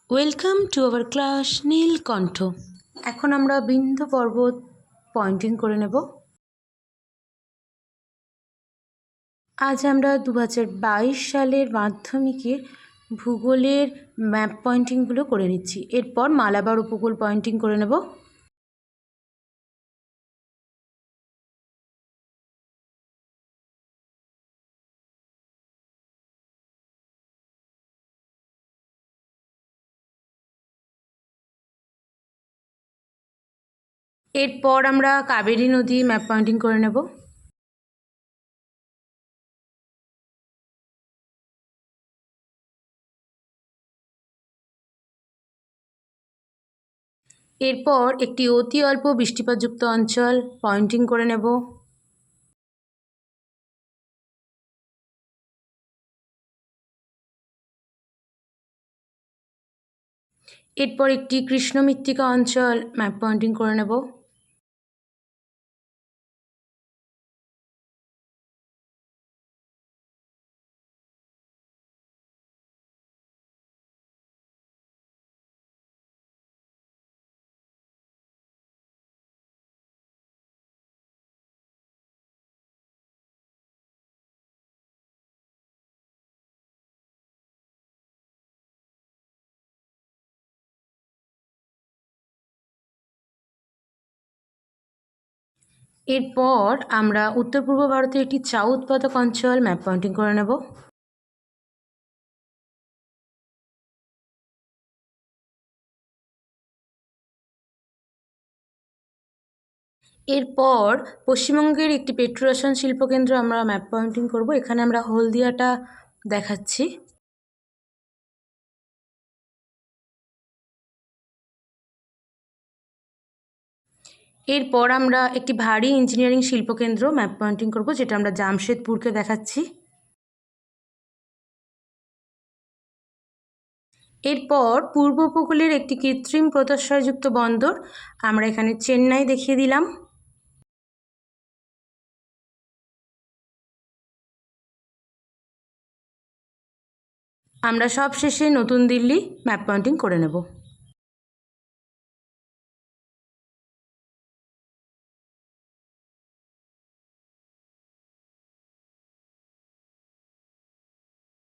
Welcome to our class নীলকণ্ঠ। এখন আমরা বিন্ধ্য পর্বত পয়েন্টিং করে নেব। আজ আমরা 2022 সালের মাধ্যমিকের ভূগোলের ম্যাপ পয়েন্টিংগুলো করে নিচ্ছি। এরপর মালাবার উপকূল পয়েন্টিং করে নেব। এরপর আমরা কাবেরী নদী ম্যাপ পয়েন্টিং করে নেব। এরপর একটি অতি অল্প বৃষ্টিপাতযুক্ত অঞ্চল পয়েন্টিং করে নেব। এরপর একটি কৃষ্ণ মৃত্তিকা অঞ্চল ম্যাপ পয়েন্টিং করে নেব। এরপর আমরা উত্তর পূর্ব ভারতের একটি চা উৎপাদক অঞ্চল ম্যাপ পয়েন্টিং করে নেব। এরপর পশ্চিমবঙ্গের একটি পেট্রো রসায়ন শিল্পকেন্দ্র আমরা ম্যাপ পয়েন্টিং করব। এখানে আমরা হলদিয়াটা দেখাচ্ছি। এরপর আমরা একটি ভারী ইঞ্জিনিয়ারিং শিল্পকেন্দ্র ম্যাপ পয়েন্টিং করব, যেটা আমরা জামশেদপুরকে দেখাচ্ছি। এরপর পূর্ব উপকূলের একটি কৃত্রিম পোতাশ্রয়যুক্ত বন্দর আমরা এখানে চেন্নাই দেখিয়ে দিলাম। আমরা সব শেষে নতুন দিল্লি ম্যাপ পয়েন্টিং করে নেব।